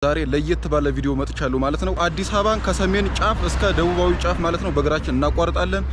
ዛሬ ለየት ባለ ቪዲዮ መጥቻለሁ ማለት ነው። አዲስ አበባን ከሰሜን ጫፍ እስከ ደቡባዊ ጫፍ ማለት ነው በእግራችን እናቋርጣለን።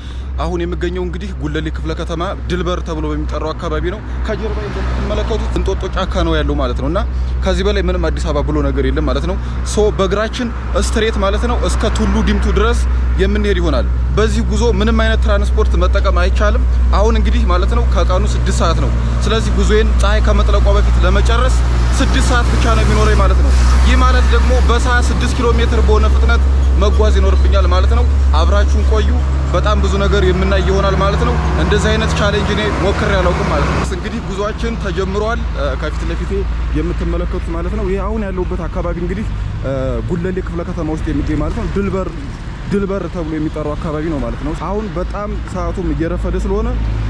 አሁን የሚገኘው እንግዲህ ጉለሌ ክፍለ ከተማ ድልበር ተብሎ በሚጠራው አካባቢ ነው። ከጀርባ እንደምትመለከቱት እንጦጦ ጫካ ነው ያለው ማለት ነውና ከዚህ በላይ ምንም አዲስ አበባ ብሎ ነገር የለም ማለት ነው። ሶ በእግራችን ስትሬት ማለት ነው እስከ ቱሉ ዲምቱ ድረስ የምንሄድ ይሆናል። በዚህ ጉዞ ምንም አይነት ትራንስፖርት መጠቀም አይቻልም። አሁን እንግዲህ ማለት ነው ከቀኑ 6 ሰዓት ነው። ስለዚህ ጉዞዬን ፀሐይ ከመጥለቋ በፊት ለመጨረስ 6 ሰዓት ብቻ ነው የሚኖረኝ ማለት ነው። ይህ ማለት ደግሞ በሰዓት 6 ኪሎ ሜትር በሆነ ፍጥነት መጓዝ ይኖርብኛል ማለት ነው። አብራችሁን ቆዩ። በጣም ብዙ ነገር የምናይ ይሆናል ማለት ነው። እንደዚህ አይነት ቻሌንጅ እኔ ሞክሬ አላውቅም ማለት ነው። እንግዲህ ጉዟችን ተጀምሯል። ከፊት ለፊቴ የምትመለከቱት ማለት ነው ይሄ አሁን ያለውበት አካባቢ እንግዲህ ጉለሌ ክፍለ ከተማ ውስጥ የሚገኝ ማለት ነው ድልበር ተብሎ የሚጠራው አካባቢ ነው ማለት ነው። አሁን በጣም ሰዓቱም እየረፈደ ስለሆነ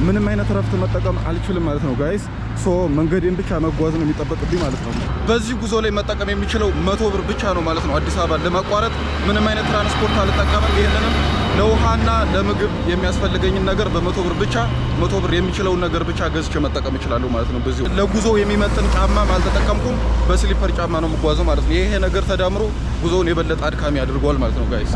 ምንም አይነት ረፍት መጠቀም አልችልም ማለት ነው ጋይስ። ሶ መንገዴን ብቻ መጓዝ ነው የሚጠበቅብኝ ማለት ነው። በዚህ ጉዞ ላይ መጠቀም የሚችለው 100 ብር ብቻ ነው ማለት ነው። አዲስ አበባ ለማቋረጥ ምንም አይነት ትራንስፖርት አልጠቀምም። ይሄንንም ለውሃና ለምግብ የሚያስፈልገኝን ነገር በ100 ብር ብቻ 100 ብር የሚችለውን ነገር ብቻ ገዝቼ መጠቀም እችላለሁ ማለት ነው። በዚህ ለጉዞ የሚመጥን ጫማም አልተጠቀምኩም። በስሊፐር ጫማ ነው የምጓዘው ማለት ነው። ይሄ ነገር ተዳምሮ ጉዞውን የበለጠ አድካሚ አድርጓል ማለት ነው ጋይስ።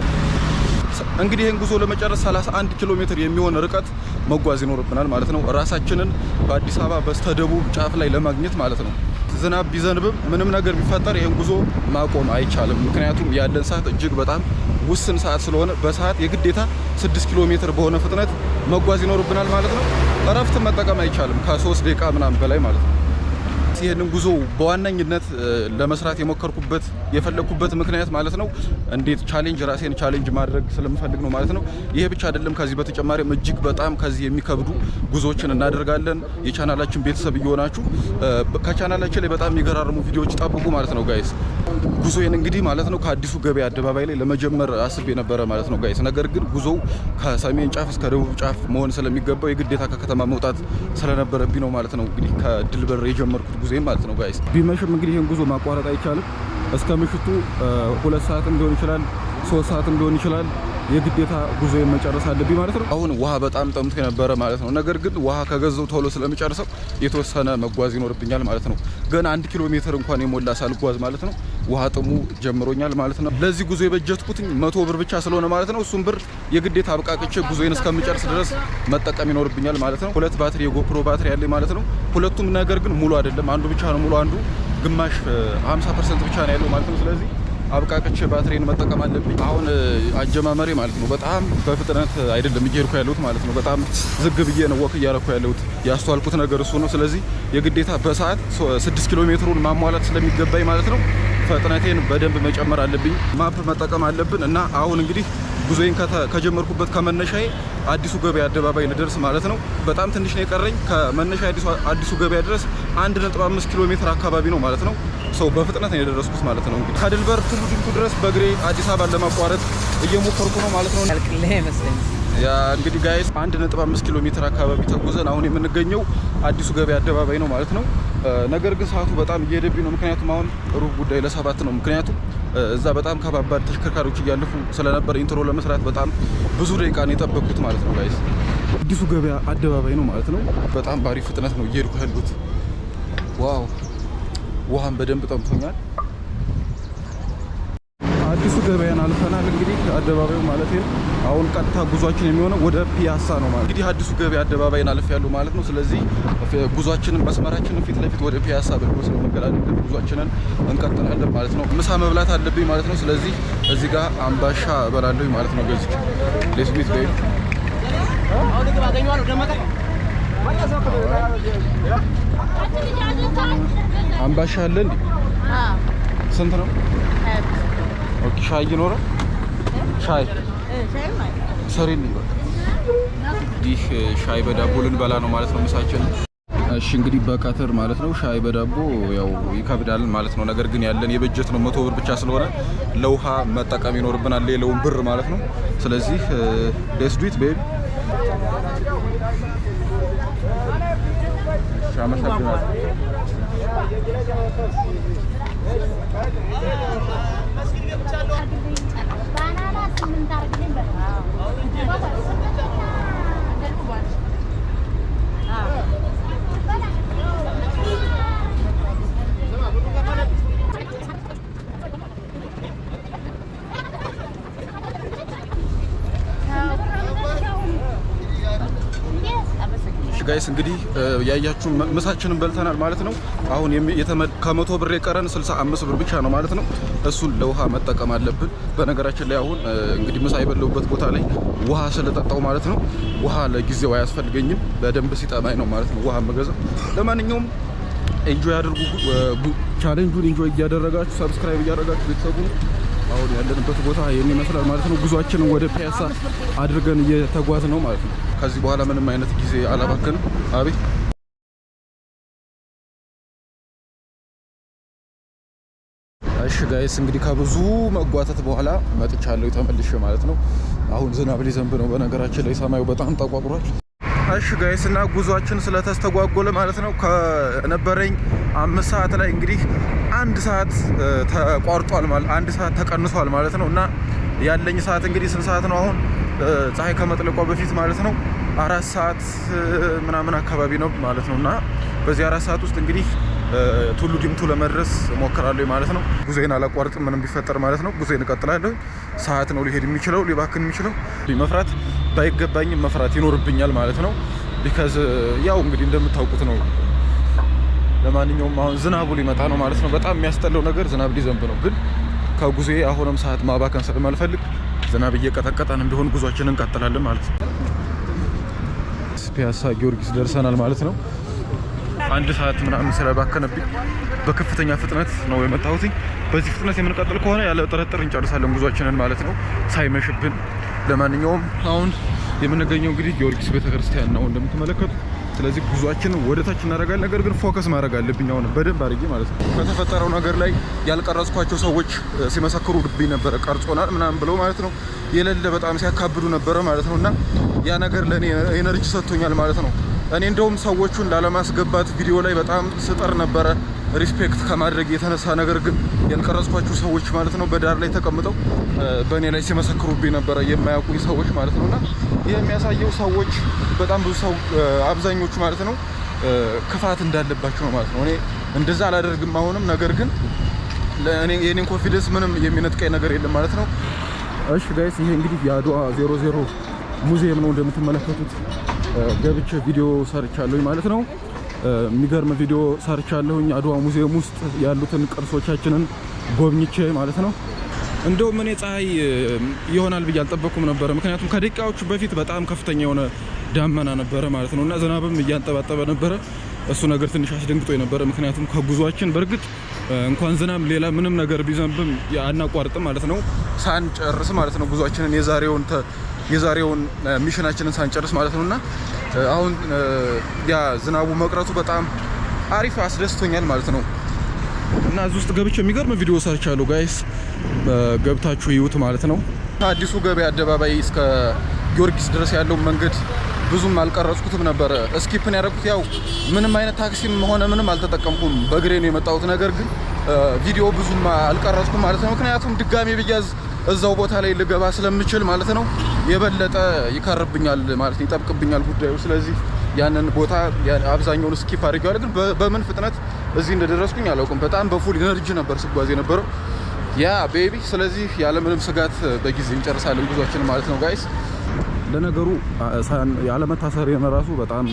እንግዲህ ይህን ጉዞ ለመጨረስ 31 ኪሎ ሜትር የሚሆን ርቀት መጓዝ ይኖርብናል ማለት ነው። ራሳችንን በአዲስ አበባ በስተደቡብ ጫፍ ላይ ለማግኘት ማለት ነው። ዝናብ ቢዘንብም ምንም ነገር ቢፈጠር ይህን ጉዞ ማቆም አይቻልም። ምክንያቱም ያለን ሰዓት እጅግ በጣም ውስን ሰዓት ስለሆነ በሰዓት የግዴታ 6 ኪሎ ሜትር በሆነ ፍጥነት መጓዝ ይኖርብናል ማለት ነው። እረፍት መጠቀም አይቻልም ከ3 ደቂቃ ምናምን በላይ ማለት ነው። ይሄንን ጉዞ በዋናኝነት ለመስራት የፈለኩበት ምክንያት ማለት ነው እንዴት ራሴን ቻሌንጅ ማድረግ ስለምፈልግ ነው ማለት ነው። ይሄ ብቻ አይደለም። ከዚህ በተጨማሪም እጅግ በጣም ከዚህ የሚከብዱ ጉዞዎችን እናደርጋለን። የቻናላችን ቤተሰብ እየሆናችሁ ከቻናላችን ላይ በጣም የሚገራርሙ ቪዲዮዎች ጠብቁ ማለት ነው ጋይስ። ጉዞዬን እንግዲህ ማለት ነው ከአዲሱ ገበያ አደባባይ ላይ ለመጀመር አስቤ ነበረ ማለት ነው ጋይስ። ነገር ግን ጉዞው ከሰሜን ጫፍ እስከ ደቡብ ጫፍ መሆን ስለሚገባው የግዴታ ከከተማ መውጣት ስለነበረብኝ ነው ማለት ነው እንግዲህ ከድልበር የጀመርኩት ጉዞ ማለት ነው ጋይስ። ቢመሽም እንግዲህ ይሄን ጉዞ ማቋረጥ አይቻልም። እስከ ምሽቱ 2 ሰዓትም ሊሆን ይችላል 3 ሰዓትም ሊሆን ይችላል። የግዴታ ጉዞዬን መጨረስ አለብኝ ማለት ነው። አሁን ውሃ በጣም ጠምቶ የነበረ ማለት ነው። ነገር ግን ውሃ ከገዘው ቶሎ ስለሚጨርሰው የተወሰነ መጓዝ ይኖርብኛል ማለት ነው። ገና 1 ኪሎ ሜትር እንኳን የሞላ ሳልጓዝ ማለት ነው ውሃ ጥሙ ጀምሮኛል ማለት ነው። ለዚህ ጉዞ የበጀትኩት 100 ብር ብቻ ስለሆነ ማለት ነው እሱም ብር የግዴታ አብቃቅቼ ጉዞዬን እስከምጨርስ ድረስ መጠቀም ይኖርብኛል ማለት ነው። 2 ባትሪ የጎፕሮ ባትሪ ያለኝ ማለት ነው። ሁለቱም ነገር ግን ሙሉ አይደለም። አንዱ ብቻ ነው ሙሉ፣ አንዱ ግማሽ 50% ብቻ ነው ያለው ማለት ነው። ስለዚህ አብቃቅቼ ባትሪን መጠቀም አለብኝ። አሁን አጀማመሬ ማለት ነው በጣም በፍጥነት አይደለም እየሄድኩ ያለሁት ማለት ነው። በጣም ዝግ ብዬ ነው ወክ እያረኩ ያለሁት። ያስተዋልኩት ነገር እሱ ነው። ስለዚህ የግዴታ በሰዓት 6 ኪሎ ሜትሩን ማሟላት ስለሚገባኝ ማለት ነው ፍጥነቴን በደንብ መጨመር አለብኝ። ማፕ መጠቀም አለብን እና አሁን እንግዲህ ጉዞዬን ከጀመርኩበት ከመነሻዬ አዲሱ ገበያ አደባባይ ልደርስ ማለት ነው በጣም ትንሽ ነው የቀረኝ። ከመነሻ አዲሱ ገበያ ድረስ 1.5 ኪሎ ሜትር አካባቢ ነው ማለት ነው። ሰው በፍጥነት ነው የደረስኩት ማለት ነው። እንግዲህ ከድልበር ቱሉ ዲምቱ ድረስ በእግሬ አዲስ አበባን ለማቋረጥ እየሞከርኩ ነው ማለት ነው። ያልቅልህ ይመስለኝ ያ እንግዲህ ጋይስ 1.5 ኪሎ ሜትር አካባቢ ተጉዘን አሁን የምንገኘው አዲሱ ገበያ አደባባይ ነው ማለት ነው። ነገር ግን ሰዓቱ በጣም እየሄደብኝ ነው። ምክንያቱም አሁን ሩብ ጉዳይ ለ7 ነው። ምክንያቱም እዛ በጣም ከባባድ ተሽከርካሪዎች እያለፉ ስለነበር ኢንትሮ ለመስራት በጣም ብዙ ደቂቃ ነው የጠበቅኩት ማለት ነው ጋይስ። አዲሱ ገበያ አደባባይ ነው ማለት ነው። በጣም ባሪፍ ፍጥነት ነው እየሄድኩ ያሉት። ዋው ውሃን በደንብ ጠምቶኛል። አዲሱ ገበያን አልፈናል እንግዲህ አደባባዩ ማለት ነው። አሁን ቀጥታ ጉዟችን የሚሆነው ወደ ፒያሳ ነው ማለት እንግዲህ አዲሱ ገበያ አደባባይን አልፍ ያለው ማለት ነው። ስለዚህ ጉዟችንን መስመራችንን ፊት ለፊት ወደ ፒያሳ በኩል ስለመገላል ጉዟችንን እንቀጥላለን ማለት ነው። ምሳ መብላት አለብኝ ማለት ነው። ስለዚህ እዚህ ጋር አምባሻ እበላለሁ ማለት ነው። ገዝቼ ለስሚት ጋር አምባሻ አለ እንዴ? ስንት ነው? ኦኬ ሻይ ይኖራል? ሻይ ሰሪን ይባል። ይህ ሻይ በዳቦ ልንበላ ነው ማለት ነው ምሳችን። እሺ እንግዲህ በቀትር ማለት ነው ሻይ በዳቦ ያው ይከብዳል ማለት ነው። ነገር ግን ያለን የበጀት ነው 100 ብር ብቻ ስለሆነ ለውሃ መጠቀም ይኖርብናል ሌላውን ብር ማለት ነው። ስለዚህ ሌትስ ዱ ኢት ቤቢ። ሻመሻግናል ጋይስ እንግዲህ ያያችሁ ምሳችንን በልተናል ማለት ነው። አሁን ከ100 ብር የቀረን 65 ብር ብቻ ነው ማለት ነው። እሱን ለውሃ መጠቀም አለብን። በነገራችን ላይ አሁን እንግዲህ ምሳ የበለውበት ቦታ ላይ ውሃ ስለጠጣው ማለት ነው ውሃ ለጊዜው አያስፈልገኝም። በደንብ ሲጠማኝ ነው ማለት ነው ውሃ መገዛው። ለማንኛውም ኤንጆይ አድርጉ። ቻሌንጁን ኤንጆይ እያደረጋችሁ ሰብስክራይብ እያደረጋችሁ ቤተሰቡን አሁን ያለንበት ቦታ ይሄን ይመስላል ማለት ነው። ጉዟችንን ወደ ፒያሳ አድርገን እየተጓዝ ነው ማለት ነው። ከዚህ በኋላ ምንም አይነት ጊዜ አላባክንም። አቤት እሺ ጋይስ እንግዲህ ከብዙ መጓተት በኋላ መጥቻለሁ ተመልሼ ማለት ነው። አሁን ዝናብ ሊዘንብ ነው። በነገራችን ላይ ሰማዩ በጣም ተቋቁሯል። እሺ ጋይስ እና ጉዟችን ስለተስተጓጎለ ማለት ነው ከነበረኝ 5 ሰዓት ላይ እንግዲህ 1 ሰዓት ተቋርጧል ማለት 1 ሰዓት ተቀንሷል ማለት ነው። እና ያለኝ ሰዓት እንግዲህ ስንት ሰዓት ነው አሁን ፀሐይ ከመጥለቋ በፊት ማለት ነው 4 ሰዓት ምናምን አካባቢ ነው ማለት ነው። እና በዚህ 4 ሰዓት ውስጥ እንግዲህ ቱሉ ዲምቱ ለመድረስ እሞክራለሁ ማለት ነው። ጉዞዬን አላቋርጥም ምንም ቢፈጠር ማለት ነው። ጉዞዬን እቀጥላለሁ። ሰዓት ነው ሊሄድ የሚችለው ሊባክን የሚችለው። መፍራት ባይገባኝም መፍራት ይኖርብኛል ማለት ነው። ቢካዝ ያው እንግዲህ እንደምታውቁት ነው። ለማንኛውም አሁን ዝናቡ ሊመጣ ነው ማለት ነው። በጣም የሚያስጠላው ነገር ዝናብ ሊዘንብ ነው። ግን ከጉዞዬ አሁንም ሰዓት ማባከን ስለማልፈልግ ዝናብ እየቀጠቀጠን ቢሆን ጉዟችንን እንቀጥላለን ማለት ነው። ፒያሳ ጊዮርጊስ ደርሰናል ማለት ነው። 1 ሰዓት ምናምን ስለባከነብኝ በከፍተኛ ፍጥነት ነው የመጣሁት። በዚህ ፍጥነት የምንቀጥል ከሆነ ያለ ጥርጥር እንጨርሳለን ጉዟችንን ማለት ነው ሳይመሽብን። ለማንኛውም አሁን የምንገኘው እንግዲህ ጊዮርጊስ ቤተክርስቲያን ነው እንደምትመለከቱት። ስለዚህ ጉዟችንን ወደ ታች እናደርጋለን። ነገር ግን ፎከስ ማድረግ አለብኝ አሁን በደንብ አድርጌ ማለት ነው። ከተፈጠረው ነገር ላይ ያልቀረጽኳቸው ሰዎች ሲመሰክሩብኝ ነበረ ቀርጾናል ምናምን ብለው ማለት ነው። የሌለ በጣም ሲያካብዱ ነበረ ማለት ነው። እና ያ ነገር ለእኔ ኤነርጂ ሰጥቶኛል ማለት ነው። እኔ እንደውም ሰዎቹን ላለማስገባት ቪዲዮ ላይ በጣም ስጠር ነበረ ሪስፔክት ከማድረግ የተነሳ። ነገር ግን ያልቀረጽኳቸው ሰዎች ማለት ነው በዳር ላይ ተቀምጠው በእኔ ላይ ሲመሰክሩብኝ ነበረ የማያውቁኝ ሰዎች ማለት ነው። እና ይህ የሚያሳየው ሰዎች በጣም ብዙ ሰው አብዛኞቹ ማለት ነው ክፋት እንዳለባቸው ነው ማለት ነው። እኔ እንደዛ አላደርግም አሁንም። ነገር ግን የኔን ኮንፊደንስ ምንም የሚነጥቀኝ ነገር የለም ማለት ነው። እሺ ጋይስ ይሄ እንግዲህ የአድዋ 00 ሙዚየም ነው እንደምትመለከቱት። ገብቼ ቪዲዮ ሰርቻለሁኝ ማለት ነው። የሚገርም ቪዲዮ ሰርቻለሁኝ አድዋ ሙዚየም ውስጥ ያሉትን ቅርሶቻችንን ጎብኝቼ ማለት ነው። እንደውም እኔ ፀሐይ ይሆናል ብዬ አልጠበኩም ነበረ። ምክንያቱም ከደቂቃዎቹ በፊት በጣም ከፍተኛ የሆነ ዳመና ነበረ ማለት ነው። እና ዝናብም እያንጠባጠበ ነበረ። እሱ ነገር ትንሽ አስደንግጦ የነበረ። ምክንያቱም ከጉዟችን በእርግጥ እንኳን ዝናብ ሌላ ምንም ነገር ቢዘንብም አናቋርጥም ማለት ነው ሳንጨርስ ማለት ነው ጉዟችንን የዛሬውን ሚሽናችንን ሳንጨርስ ማለት ነውና አሁን ያ ዝናቡ መቅረቱ በጣም አሪፍ አስደስቶኛል ማለት ነው። እና እዚህ ውስጥ ገብቼ የሚገርም ቪዲዮ ሰርቻለሁ ጋይስ፣ ገብታችሁ ይዩት ማለት ነው። አዲሱ ገበያ አደባባይ እስከ ጊዮርጊስ ድረስ ያለው መንገድ ብዙም አልቀረጽኩትም ነበረ። ስኪፕን ያደረኩት ያው ምንም አይነት ታክሲም ሆነ ምንም አልተጠቀምኩም፣ በእግሬ ነው የመጣሁት። ነገር ግን ቪዲዮ ብዙም አልቀረጽኩም ማለት ነው። ምክንያቱም ድጋሜ ብያዝ እዛው ቦታ ላይ ልገባ ስለምችል ማለት ነው የበለጠ ይከርብኛል ማለት ነው፣ ይጠብቅብኛል ጉዳዩ። ስለዚህ ያንን ቦታ አብዛኛውን ስኪፕ አድርጌዋለሁ። ግን በምን ፍጥነት እዚህ እንደደረስኩኝ አላውቅም። በጣም በፉል ኢነርጂ ነበር ስጓዝ የነበረው ያ ቤቢ። ስለዚህ ያለምንም ስጋት በጊዜ እንጨርሳለን ጉዟችን ማለት ነው ጋይስ። ለነገሩ ያለመታሰር የመራሱ በጣም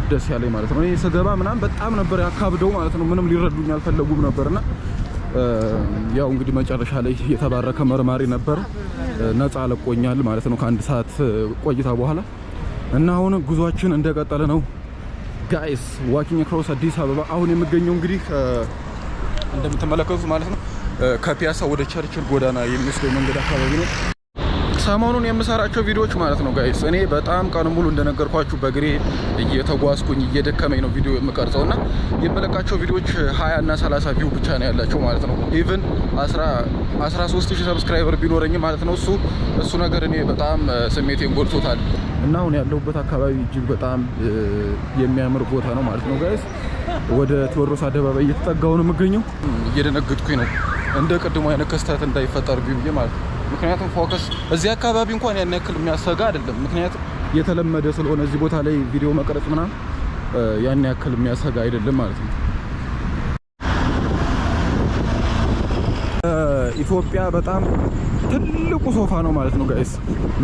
ደስ ያለኝ ማለት ነው። እኔ ስገባ ምናምን በጣም ነበር ያካብደው ማለት ነው። ምንም ሊረዱኝ አልፈለጉም ነበርና ያው እንግዲህ መጨረሻ ላይ የተባረከ መርማሪ ነበር ነፃ ለቆኛል ማለት ነው ከ1 ሰዓት ቆይታ በኋላ። እና አሁን ጉዟችን እንደቀጠለ ነው ጋይስ። ዋኪንግ አክሮስ አዲስ አበባ። አሁን የምገኘው እንግዲህ እንደምትመለከቱት ማለት ነው ከፒያሳ ወደ ቸርችል ጎዳና የሚወስደው መንገድ አካባቢ ነው። ሰሞኑን የምሰራቸው ቪዲዮዎች ማለት ነው ጋይስ እኔ በጣም ቀን ሙሉ እንደነገርኳችሁ በእግሬ እየተጓዝኩኝ እየደከመኝ ነው ቪዲዮ የምቀርጸውና የምለቃቸው ቪዲዮዎች 20 እና 30 ቪው ብቻ ነው ያላቸው ማለት ነው። ኢቭን 13000 ሰብስክራይበር ቢኖረኝ ማለት ነው እሱ ነገር እኔ በጣም ስሜቴን ጎድቶታል። እና አሁን ያለሁበት አካባቢ እጅግ በጣም የሚያምር ቦታ ነው ማለት ነው ጋይስ። ወደ ቴዎድሮስ አደባባይ እየተጠጋሁ ነው የምገኘው። እየደነገጥኩኝ ነው እንደ ቅድሙ አይነት ክስተት እንዳይፈጠር ብዬ ማለት ነው። ምክንያቱም ፎከስ እዚህ አካባቢ እንኳን ያን ያክል የሚያሰጋ አይደለም። ምክንያቱም የተለመደ ስለሆነ እዚህ ቦታ ላይ ቪዲዮ መቅረጽ ምናምን ያን ያክል የሚያሰጋ አይደለም ማለት ነው። ኢትዮጵያ በጣም ትልቁ ሶፋ ነው ማለት ነው ጋይስ።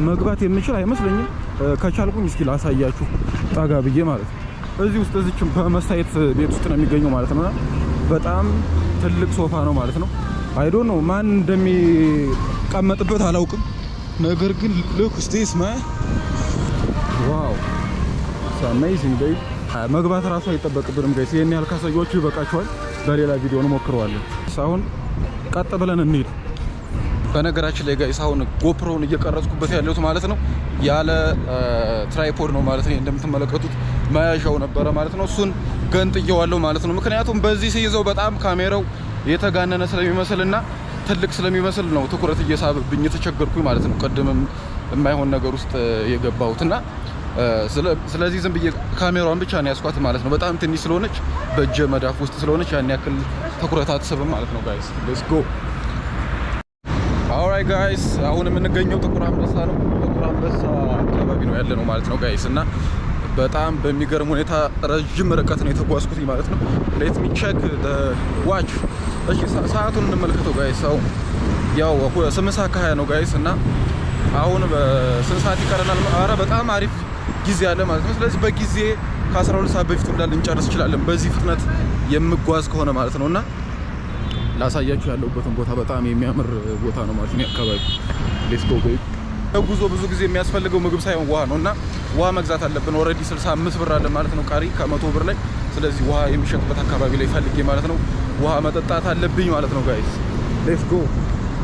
መግባት የምችል አይመስለኝም። ከቻልኩኝ እስኪ ላሳያችሁ ጠጋ ብዬ ማለት ነው። እዚህ ውስጥ እዚችም በመሳየት ቤት ውስጥ ነው የሚገኘው ማለት ነው። በጣም ትልቅ ሶፋ ነው ማለት ነው። አይ ዶንት ኖ ማን እንደሚቀመጥበት አላውቅም። ነገር ግን ሉክ ስቴስ ማይ ዋው አሜዚንግ ዴይ። መግባት ራሱ አይጠበቅብንም ጋይስ። ይሄን ያህል ካሳያችሁ ይበቃችኋል። በሌላ ቪዲዮ እንሞክረዋለን። አሁን ቀጥ ብለን እንሂድ። በነገራችን ላይ ጋይስ አሁን ጎፕሮውን እየቀረጽኩበት ያለሁት ማለት ነው ያለ ትራይፖድ ነው ማለት ነው። እንደምትመለከቱት መያዣው ነበረ ማለት ነው። እሱን ገንጥየዋለሁ ማለት ነው። ምክንያቱም በዚህ ሲይዘው በጣም ካሜራው የተጋነነ ስለሚመስልና ትልቅ ስለሚመስል ነው ትኩረት እየሳብብኝ የተቸገርኩኝ ማለት ነው። ቀድምም የማይሆን ነገር ውስጥ የገባሁትና ስለዚህ ዝም ብዬ ካሜራዋን ብቻ ነው ያስኳት ማለት ነው። በጣም ትንሽ ስለሆነች በእጀ መዳፍ ውስጥ ስለሆነች ያን ያክል ትኩረት አትስብም ማለት ነው ጋይስ። ሌትስ ጎ ኦልራይት ጋይስ። አሁን የምንገኘው ጥቁር አንበሳ ነው። ጥቁር አንበሳ አካባቢ ነው ያለ ነው ማለት ነው ጋይስ። እና በጣም በሚገርም ሁኔታ ረጅም ርቀት ነው የተጓዝኩት ማለት ነው። ሌት ሚ ቼክ ዘ ዋች። እሺ ሰዓቱን እንመልከተው ጋይስ። አሁን ያው 8:20 ነው ጋይስ። እና አሁን በስንት ሰዓት ይቀረናል? አረ በጣም አሪፍ ጊዜ አለ ማለት ነው። ስለዚህ በጊዜ ከ12 ሰዓት በፊት እንዳለ እንጨርስ እንችላለን በዚህ ፍጥነት የምጓዝ ከሆነ ማለት ነውና ላሳያችሁ ያለሁበትን ቦታ በጣም የሚያምር ቦታ ነው ማለት ነው አካባቢ። ሌትስ ጎ ቤቢ። ጉዞ ብዙ ጊዜ የሚያስፈልገው ምግብ ሳይሆን ውሃ ነውና ውሃ መግዛት አለብን። ኦሬዲ 65 ብር አለ ማለት ነው ቀሪ ከ100 ብር ላይ። ስለዚህ ውሃ የሚሸጥበት አካባቢ ላይ ፈልጌ ማለት ነው ውሃ መጠጣት አለብኝ ማለት ነው ጋይስ። ሌትስ ጎ።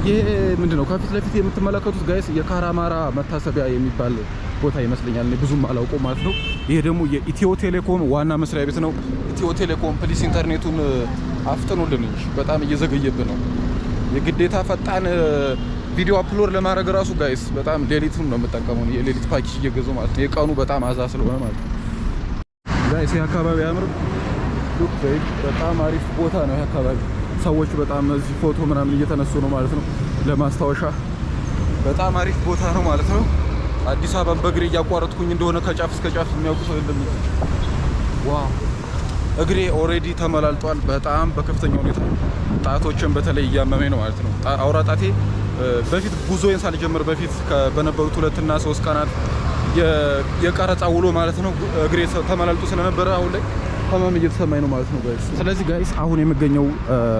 ይሄ ምንድነው ከፊት ለፊት የምትመለከቱት ጋይስ የካራማራ መታሰቢያ የሚባል ቦታ ይመስለኛል። እኔ ብዙም አላውቀው ማለት ነው። ይሄ ደግሞ የኢትዮ ቴሌኮም ዋና መስሪያ ቤት ነው። ኢትዮ ቴሌኮም ፕሊስ ኢንተርኔቱን አፍጥኑልን እንጂ በጣም እየዘገየብን ነው። የግዴታ ፈጣን ቪዲዮ አፕሎድ ለማድረግ ራሱ ጋይስ በጣም ሌሊቱን ነው የምጠቀመው። የሌሊት ፓኬጅ እየገዛው ማለት ነው። የቀኑ በጣም አዛ ስለሆነ ማለት ነው ጋይስ። ይሄ አካባቢ ያምር ሉክ ቤቢ። በጣም አሪፍ ቦታ ነው ይሄ አካባቢ። ሰዎች በጣም እዚህ ፎቶ ምናምን እየተነሱ ነው ማለት ነው ለማስታወሻ። በጣም አሪፍ ቦታ ነው ማለት ነው። አዲስ አበባን በእግሬ እያቋረጥኩኝ እንደሆነ ከጫፍ እስከ ጫፍ የሚያውቁ ሰው የለም። ዋው እግሬ ኦሬዲ ተመላልጧል በጣም በከፍተኛ ሁኔታ። ጣቶችን በተለይ እያመመኝ ነው ማለት ነው። አውራ ጣቴ በፊት ጉዞዬን ሳልጀምር በፊት በነበሩት 2 እና 3 ቀናት የቀረጻ ውሎ ማለት ነው እግሬ ተመላልጦ ስለነበረ አሁን ላይ ህመም እየተሰማኝ ነው ማለት ነው ጋይስ። ስለዚህ ጋይስ አሁን የምገኘው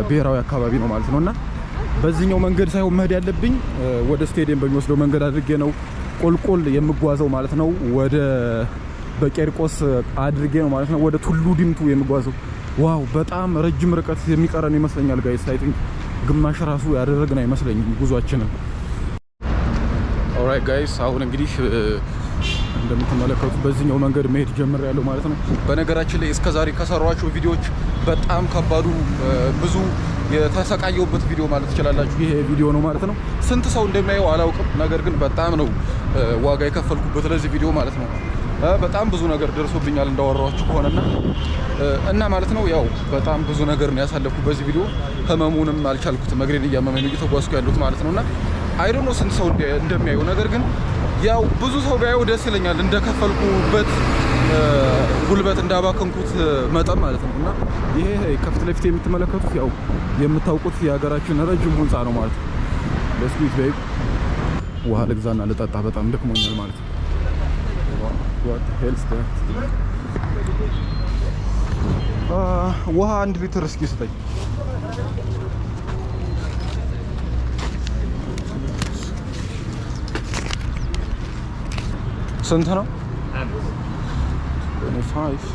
ብሔራዊ አካባቢ ነው ማለት ነውና በዚህኛው መንገድ ሳይሆን መሄድ ያለብኝ ወደ ስቴዲየም በሚወስደው መንገድ አድርጌ ነው ቁልቁል የምጓዘው ማለት ነው። ወደ በቄርቆስ አድርጌ ነው ማለት ነው ወደ ቱሉ ዲምቱ የምጓዘው። ዋው በጣም ረጅም ርቀት የሚቀረን ይመስለኛል ጋይስ። አይ ቲንክ ግማሽ ራሱ ያደረግን አይመስለኝም ጉዟችንን። ኦልራይት ጋይስ አሁን እንግዲህ እንደምትመለከቱት በዚህኛው መንገድ መሄድ ጀምሬያለሁ ማለት ነው። በነገራችን ላይ እስከዛሬ ከሰሯቸው ቪዲዮዎች በጣም ከባዱ ብዙ የተሰቃየሁበት ቪዲዮ ማለት ትችላላችሁ ይሄ ቪዲዮ ነው ማለት ነው። ስንት ሰው እንደሚያየው አላውቅም፣ ነገር ግን በጣም ነው ዋጋ የከፈልኩበት ለዚህ ቪዲዮ ማለት ነው። በጣም ብዙ ነገር ደርሶብኛል እንዳወራኋችሁ ከሆነና እና ማለት ነው ያው በጣም ብዙ ነገር ነው ያሳለፍኩት በዚህ ቪዲዮ። ህመሙንም አልቻልኩትም፣ እግሬን እያመመኝ ነው እየተጓዝኩ ያለሁት ማለት ነውና አይ ዶንት ኖ ስንት ሰው እንደሚያየው፣ ነገር ግን ያው ብዙ ሰው ቢያየው ደስ ይለኛል እንደከፈልኩበት ጉልበት እንዳባከንኩት መጠን ማለት ነው። እና ይሄ ከፊት ለፊት የምትመለከቱት ያው የምታውቁት የሀገራችን ረጅም ህንፃ ነው ማለት ነው። ለስኩት ቤብ ውሃ ልግዛና ልጠጣ በጣም ደክሞኛል ማለት ነው። what else there ውሃ 1 ሊትር እስኪ ስጠኝ። ስንት ነው? 5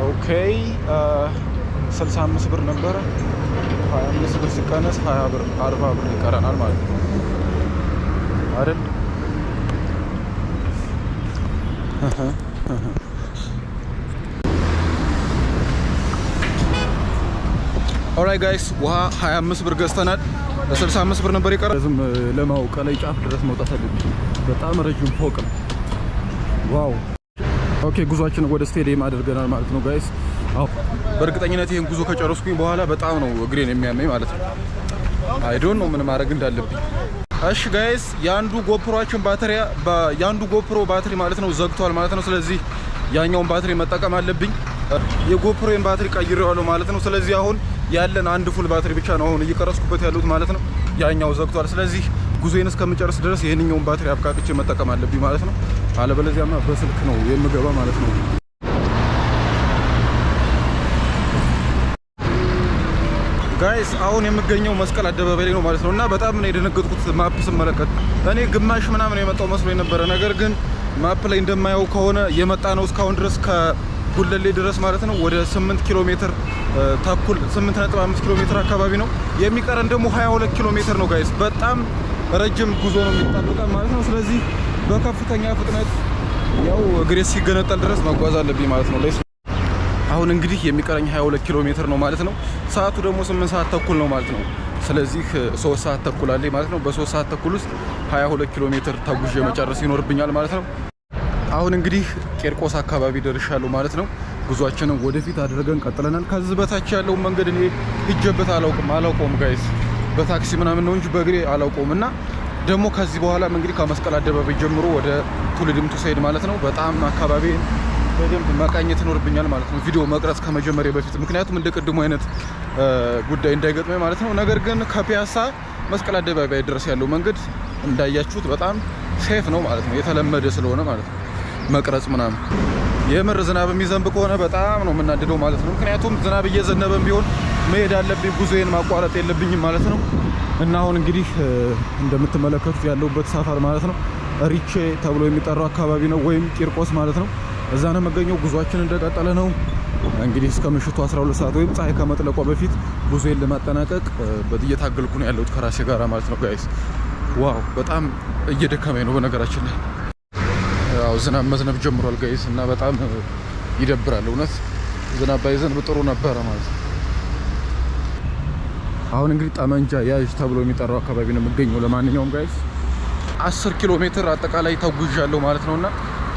ኦኬ 65 ብር ነበረ። 25 ብር ሲቀነስ 20 ብር 40 ብር ይቀረናል ማለት ነው አይደል? ኦልራይት ጋይስ ውሃ 25 ብር ገዝተናል። 65 ብር ነበር የቀረ። ዝም ለማውቀ ላይ ጫፍ ድረስ መውጣት አለብኝ። በጣም ረጅም ፎቅ ነው። ዋው ኦኬ ጉዟችን ወደ ስቴዲየም አድርገናል ማለት ነው ጋይስ። አዎ በእርግጠኝነት ይሄን ጉዞ ከጨረስኩኝ በኋላ በጣም ነው እግሬን የሚያመኝ ማለት ነው። አይ ዶንት ኖ ምን ማድረግ እንዳለብኝ። እሺ ጋይስ ያንዱ ጎፕሮአችን ጎፕሮ ባትሪ ማለት ነው ዘግቷል ማለት ነው። ስለዚህ ያኛውን ባትሪ መጠቀም አለብኝ። የጎፕሮን ባትሪ ቀይሬዋለሁ ማለት ነው። ስለዚህ አሁን ያለን አንድ ፉል ባትሪ ብቻ ነው አሁን እየቀረስኩበት ያሉት ማለት ነው። ያኛው ዘግቷል። ስለዚህ ጉዞዬን እስከምጨርስ ድረስ ይሄንኛውን ባትሪ አብቃቅቼ መጠቀም አለብኝ ማለት ነው። አለበለዚያማ በስልክ ነው የምገባ ማለት ነው። ጋይስ አሁን የምገኘው መስቀል አደባባይ ላይ ነው ማለት ነው። እና በጣም ነው የደነገጥኩት ማፕ ስመለከት። እኔ ግማሽ ምናምን የመጣው መስሎ የነበረ ነገር ግን ማፕ ላይ እንደማየው ከሆነ የመጣ ነው እስካሁን ድረስ ከጉለሌ ድረስ ማለት ነው ወደ 8 ኪሎ ሜትር ተኩል 8.5 ኪሎ ሜትር አካባቢ ነው የሚቀረን። ደግሞ 22 ኪሎ ሜትር ነው ጋይስ። በጣም ረጅም ጉዞ ነው የሚጠብቀን ማለት ነው። ስለዚህ በከፍተኛ ፍጥነት ያው እግሬ ሲገነጠል ድረስ መጓዝ አለብኝ ማለት ነው። አሁን እንግዲህ የሚቀረኝ 22 ኪሎ ሜትር ነው ማለት ነው። ሰዓቱ ደግሞ 8 ሰዓት ተኩል ነው ማለት ነው። ስለዚህ 3 ሰዓት ተኩል አለኝ ማለት ነው። በ3 ሰዓት ተኩል ውስጥ 22 ኪሎ ሜትር ተጉዤ መጨረስ ይኖርብኛል ማለት ነው። አሁን እንግዲህ ቄርቆስ አካባቢ ደርሻለሁ ማለት ነው። ጉዟችንን ወደፊት አድርገን ቀጥለናል። ከዚህ በታች ያለውን መንገድ እኔ ሂጄበት አላውቀውም ጋይስ። በታክሲ ምናምን ነው እንጂ በእግሬ አላውቀውም። እና ደግሞ ከዚህ በኋላም እንግዲህ ከመስቀል አደባባይ ጀምሮ ወደ ቱልዲምቱ ሳይድ ማለት ነው በጣም አካባቢ በደንብ መቃኘት ይኖርብኛል ማለት ነው። ቪዲዮ መቅረጽ ከመጀመሪያ በፊት ምክንያቱም እንደ ቅድሙ አይነት ጉዳይ እንዳይገጥመኝ ማለት ነው። ነገር ግን ከፒያሳ መስቀል አደባባይ ድረስ ያለው መንገድ እንዳያችሁት በጣም ሴፍ ነው ማለት ነው። የተለመደ ስለሆነ ማለት ነው መቅረጽ ምናምን። የምር ዝናብ የሚዘንብ ከሆነ በጣም ነው የምናድደው ማለት ነው። ምክንያቱም ዝናብ እየዘነበም ቢሆን መሄድ አለብኝ፣ ጉዞዬን ማቋረጥ የለብኝም ማለት ነው። እና አሁን እንግዲህ እንደምትመለከቱት ያለውበት ሰፈር ማለት ነው ሪቼ ተብሎ የሚጠራው አካባቢ ነው፣ ወይም ቂርቆስ ማለት ነው። እዛ ነው የምገኘው። ጉዟችን እንደቀጠለ ነው እንግዲህ እስከ ምሽቱ 12 ሰዓት ወይም ፀሐይ ከመጥለቋ በፊት ጉዞዬን ለማጠናቀቅ እየታገልኩ ነው ያለሁት ከራሴ ጋራ ማለት ነው ጋይስ። ዋው በጣም እየደከመኝ ነው በነገራችን ላይ። ያው ዝናብ መዝነብ ጀምሯል ጋይስ እና በጣም ይደብራል እውነት። ዝናብ ባይዘንብ ጥሩ ነበረ ማለት ነው። አሁን እንግዲህ ጠመንጃ ያዥ ተብሎ የሚጠራው አካባቢ ነው የምገኘው። ለማንኛውም ጋይስ 10 ኪሎ ሜትር አጠቃላይ ተጉዣለሁ ማለት ነውና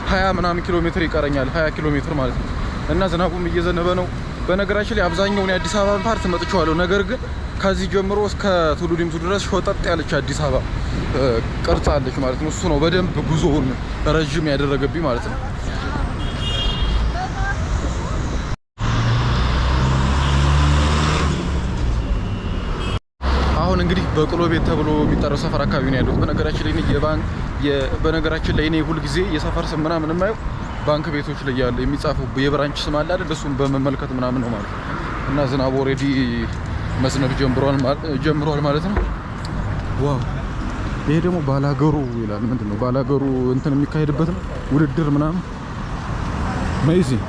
20 ምናምን ኪሎ ሜትር ይቀረኛል። 20 ኪሎ ሜትር ማለት ነው። እና ዝናቡም እየዘነበ ነው። በነገራችን ላይ አብዛኛውን የአዲስ አበባን ፓርት መጥቻለሁ። ነገር ግን ከዚህ ጀምሮ እስከ ቱሉዲምቱ ድረስ ሾጠጥ ያለች አዲስ አበባ ቅርጽ አለች ማለት ነው። እሱ ነው በደንብ ጉዞውን ረጅም ያደረገብኝ ማለት ነው። አሁን እንግዲህ በቅሎ ቤት ተብሎ የሚጠራው ሰፈር አካባቢ ነው ያለሁት። በነገራችን ላይ እኔ ሁል ጊዜ የሰፈር ስም ምናምን የማየው ባንክ ቤቶች ላይ ያለ የሚጻፈው የብራንች ስም አለ አይደል? እሱን በመመልከት ምናምን ነው ማለት ነው። እና ዝናብ ኦሬዲ መዝነብ ጀምሯል ማለት ነው። ዋው ይሄ ደግሞ ባላገሩ ይላል። ምንድነው ባላገሩ እንትን የሚካሄድበት ነው ውድድር ምናምን አሜዚንግ።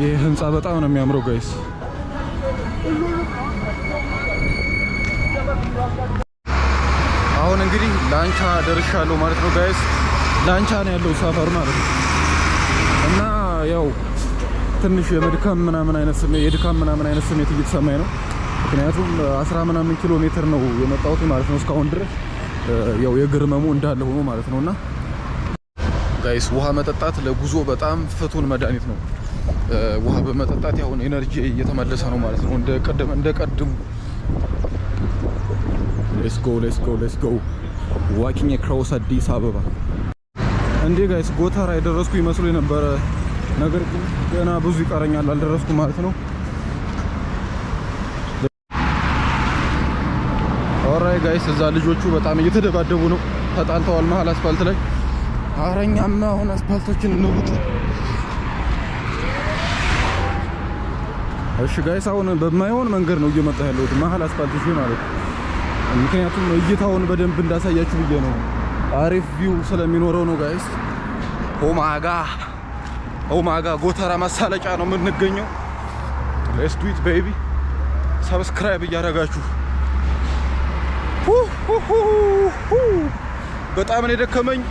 ይህ ህንፃ በጣም ነው የሚያምረው ጋይስ። አሁን እንግዲህ ላንቻ ደርሻለሁ ማለት ነው ጋይስ። ላንቻ ነው ያለው ሰፈር ማለት ነው። እና ያው ትንሽ የድካም ምናምን አይነት ስሜት እየተሰማኝ ነው። ምክንያቱም 10 ምናምን ኪሎ ሜትር ነው የመጣሁት ማለት ነው እስካሁን ድረስ። ያው የግርመሙ እንዳለ ሆኖ ማለት ነውና ጋይስ ውሃ መጠጣት ለጉዞ በጣም ፍቱን መድኃኒት ነው። ውሃ በመጠጣት ያው ኤነርጂ እየተመለሰ ነው ማለት ነው እንደ ቀድሙ። ሌትስ ጎ ዋኪንግ አክሮስ አዲስ አበባ። እንዴ ጋይስ ጎተራ የደረስኩ ይመስሉ የነበረ ነገር ግን ገና ብዙ ይቀረኛል፣ አልደረስኩም ማለት ነው። ኦራይ ጋይስ እዛ ልጆቹ በጣም እየተደባደቡ ነው፣ ተጣልተዋል መሀል አስፋልት ላይ። አረኛማ አሁን አስፋልቶችን እንውጥ። እሺ ጋይስ አሁን በማይሆን መንገድ ነው እየመጣ ያለሁት መሀል አስፋልት እሺ ማለት ነው። ምክንያቱም እይታውን በደንብ እንዳሳያችሁ ብዬ ነው። አሪፍ ቪው ስለሚኖረው ነው ጋይስ። ኦማጋ ጎተራ ማሳለጫ ነው የምንገኘው። ሌትስ ዱ ኢት ቤቢ። ሰብስክራይብ እያደረጋችሁ በጣም ነው የደከመኝ።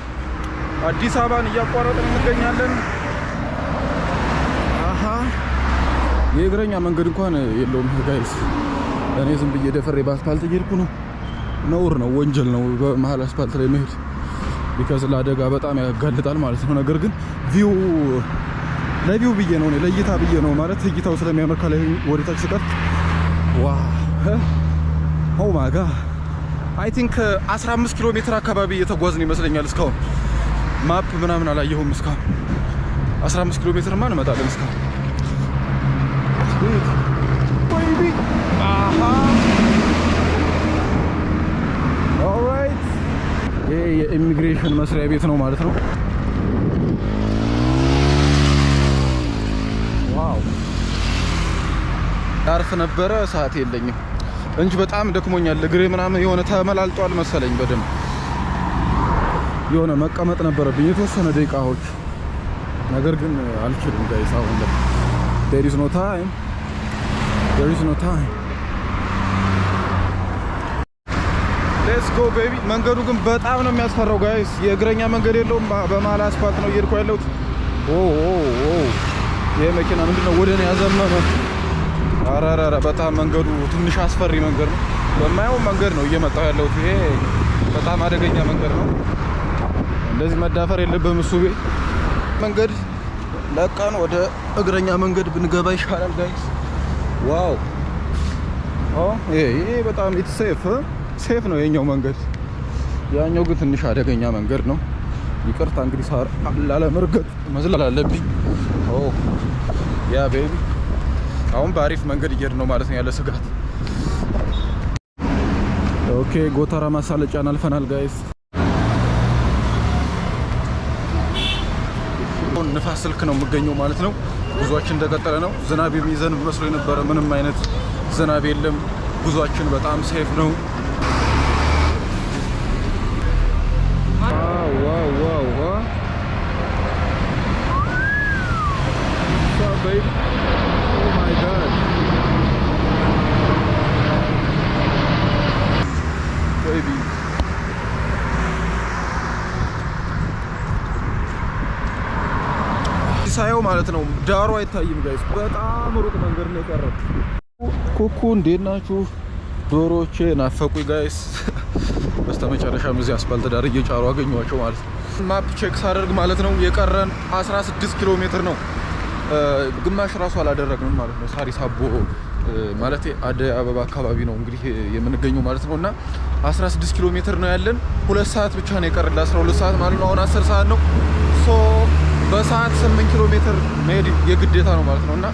አዲስ አበባን እያቋረጥን እንገኛለን። አሃ የእግረኛ መንገድ እንኳን የለውም ጋይስ። እኔ ዝም ብዬ ደፈሬ በአስፋልት እየሄድኩ ነው። ነውር ነው፣ ወንጀል ነው በመሀል አስፋልት ላይ መሄድ። ቢካዝ ለአደጋ በጣም ያጋልጣል ማለት ነው። ነገር ግን ቪው ለቪው ብዬ ነው ለእይታ ብዬ ነው ማለት እይታው ስለሚያምር ከላይ ወደ ታች ስቀር ዋው ኦ ማይ ጋድ አይ ቲንክ 15 ኪሎ ሜትር አካባቢ የተጓዝን ይመስለኛል እስካሁን ማፕ ምናምን አላየሁም እስካሁን 15 ኪሎ ሜትር ማን እንመጣለን እስካሁን ቤቢ አሃ ኦልራይት ይሄ የኢሚግሬሽን መስሪያ ቤት ነው ማለት ነው ዋው ዳርፍ ነበረ ሰዓት የለኝም እንጂ በጣም ደክሞኛል እግሬ ምናምን የሆነ ተመላልጧል መሰለኝ በደንብ የሆነ መቀመጥ ነበረብኝ የተወሰነ ደቂቃዎች ነገር ግን አልችልም ጋይስ አሁን ላይ there is no time let's go baby መንገዱ ግን በጣም ነው የሚያስፈራው ጋይስ የእግረኛ መንገድ የለውም በመሃል አስፋልት ነው እየሄድኩ ያለሁት ይሄ መኪና ምንድነው ወደ እኔ ያዘመመው አራራራ በጣም መንገዱ ትንሽ አስፈሪ መንገድ ነው በማየው መንገድ ነው እየመጣው ያለሁት ይሄ በጣም አደገኛ መንገድ ነው እንደዚህ መዳፈር የለብህም እሱ ቤት መንገድ ለቀን ወደ እግረኛ መንገድ ብንገባ ይሻላል ጋይስ ዋው ይሄ በጣም ሴፍ ነው የኛው መንገድ ያኛው ግን ትንሽ አደገኛ መንገድ ነው ይቅርታ እንግዲህ ሳር ላለመርገጥ መዝለል አለብኝ ያ ቤቢ አሁን በአሪፍ መንገድ እየሄድን ነው ማለት ነው ያለ ስጋት ኦኬ ጎተራ ማሳለጫን አልፈናል ጋይስ ንፋስ ስልክ ነው የምገኘው ማለት ነው ጉዟችን እንደቀጠለ ነው ዝናብ የሚዘንብ መስሎ የነበረ ምንም አይነት ዝናብ የለም ጉዟችን በጣም ሴፍ ነው ዋው baby oh my god baby ሳየው ማለት ነው ዳሩ አይታይም ጋይስ በጣም ሩቅ መንገድ ነው የቀረው ኩኩ እንዴት ናችሁ ዶሮቼ ናፈቁኝ ጋይስ በስተመጨረሻም እዚህ አስፋልት ዳር እየጫሩ አገኘኋቸው ማለት ነው ማፕ ቼክ ሳደርግ ማለት ነው የቀረን 16 ኪሎ ሜትር ነው ግማሽ ራሱ አላደረግንም ማለት ነው ሳሪስ አቦ ማለት አደይ አበባ አካባቢ ነው እንግዲህ የምንገኘው ማለት ነውና 16 ኪሎ ሜትር ነው ያለን 2 ሰዓት ብቻ ነው የቀረን 12 ሰዓት ማለት ነው አሁን 10 ሰዓት ነው ሶ በሰዓት 8 ኪሎ ሜትር መሄድ የግዴታ ነው ማለት ነውና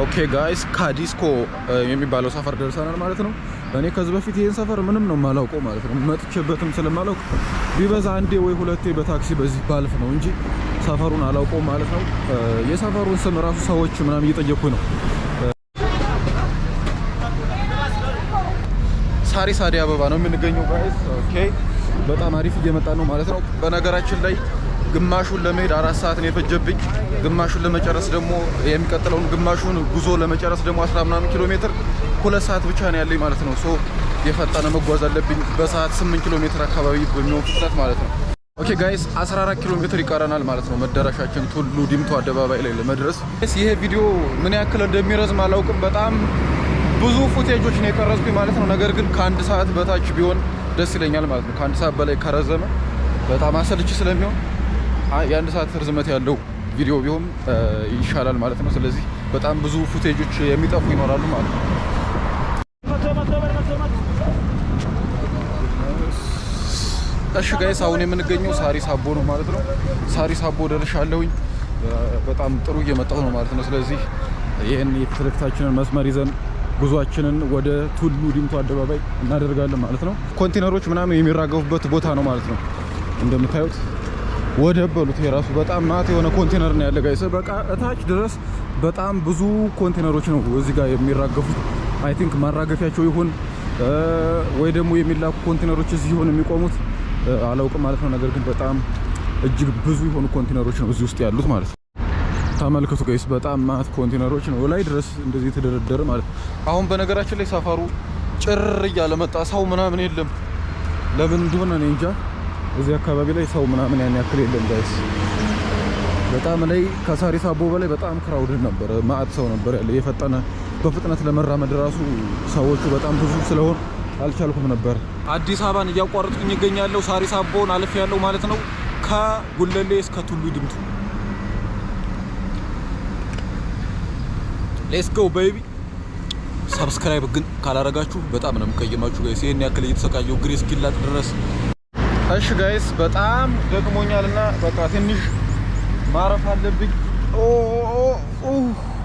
ኦኬ ጋይስ ካዲስኮ የሚባለው ሰፈር ደርሰናል ማለት ነው እኔ ከዚህ በፊት ይሄን ሰፈር ምንም ነው ማላውቀው ማለት ነው መጥቼበትም ስለማላውቅ ቢበዛ አንዴ ወይ ሁለቴ በታክሲ በዚህ ባልፍ ነው እንጂ ሰፈሩን አላውቀው ማለት ነው የሰፈሩን ስም ራሱ ሰዎች ምናምን እየጠየቁኝ ነው ሳሪስ አደይ አበባ ነው የምንገኘው ጋይስ ኦኬ በጣም አሪፍ እየመጣ ነው ማለት ነው በነገራችን ላይ ግማሹን ለመሄድ 4 ሰዓት ነው የፈጀብኝ ግማሹን ለመጨረስ ደግሞ የሚቀጥለውን ግማሹን ጉዞ ለመጨረስ ደግሞ 10 ኪሎ ሜትር 2 ሰዓት ብቻ ነው ያለኝ ማለት ነው ሶ የፈጠነ መጓዝ አለብኝ በሰዓት 8 ኪሎ ሜትር አካባቢ በሚሆን ፍጥነት ማለት ነው ኦኬ ጋይስ 14 ኪሎ ሜትር ይቀረናል ማለት ነው መዳረሻችን ቱሉ ዲምቱ አደባባይ ላይ ለመድረስ ይሄ ቪዲዮ ምን ያክል እንደሚረዝም አላውቅም በጣም ብዙ ፉቴጆች ነው የቀረጽኩኝ ማለት ነው ነገር ግን ከ1 ሰዓት በታች ቢሆን ደስ ይለኛል ማለት ነው ከ1 ሰዓት በላይ ከረዘመ በጣም አሰልቺ ስለሚሆን የ1 ሰዓት ርዝመት ያለው ቪዲዮ ቢሆን ይሻላል ማለት ነው ስለዚህ በጣም ብዙ ፉቴጆች የሚጠፉ ይኖራሉ ማለት ነው እሺ ጋይስ አሁን የምንገኘው ሳሪስ አቦ ነው ማለት ነው ሳሪስ አቦ ደርሻለሁኝ በጣም ጥሩ እየመጣሁ ነው ማለት ነው ስለዚህ ይሄን የትርክታችንን መስመር ይዘን ጉዟችንን ወደ ቱሉ ዲምቱ አደባባይ እናደርጋለን ማለት ነው ኮንቴነሮች ምናምን የሚራገፉበት ቦታ ነው ማለት ነው እንደምታዩት ወደ በሉት የራሱ በጣም ማት የሆነ ኮንቴነር ነው ያለ ጋይስ በቃ እታች ድረስ በጣም ብዙ ኮንቴነሮች ነው እዚህ ጋር የሚራገፉት አይ ቲንክ ማራገፊያቸው ይሁን ወይ ደግሞ የሚላኩ ኮንቴነሮች እዚህ ይሁን የሚቆሙት አላውቅም ማለት ነው ነገር ግን በጣም እጅግ ብዙ የሆኑ ኮንቴነሮች ነው እዚህ ውስጥ ያሉት ማለት ነው ተመልከቱ ጋይስ በጣም ማት ኮንቴነሮች ነው ላይ ድረስ እንደዚህ ተደረደረ ማለት ነው አሁን በነገራችን ላይ ሰፈሩ ጭር እያለ መጣ ሰው ምናምን የለም ለምን እንደሆነ እኔ እንጃ እዚህ አካባቢ ላይ ሰው ምናምን ያን ያክል የለም ጋይስ በጣም ላይ ከሳሪስ አቦ በላይ በጣም ክራውድ ነበር ማአት ሰው ነበር ያለ የፈጠነ በፍጥነት ለመራመድ ራሱ ሰዎቹ በጣም ብዙ ስለሆነ አልቻልኩም ነበር አዲስ አበባን እያቋረጥኩኝ ይገኛለሁ ሳሪስ አቦን አልፍ ያለው ማለት ነው ከጉለሌ እስከ ቱሉ ዲምቱ ሌትስ ጎ ቤቢ። ሰብስክራይብ ግን ካላረጋችሁ በጣም ነው የምቀየማችሁ ጋይስ። ይሄን ያክል እየተሰቃየው እግሬ እስኪላጥ ድረስ። እሺ ጋይስ በጣም ደክሞኛልና በቃ ትንሽ ማረፍ አለብኝ።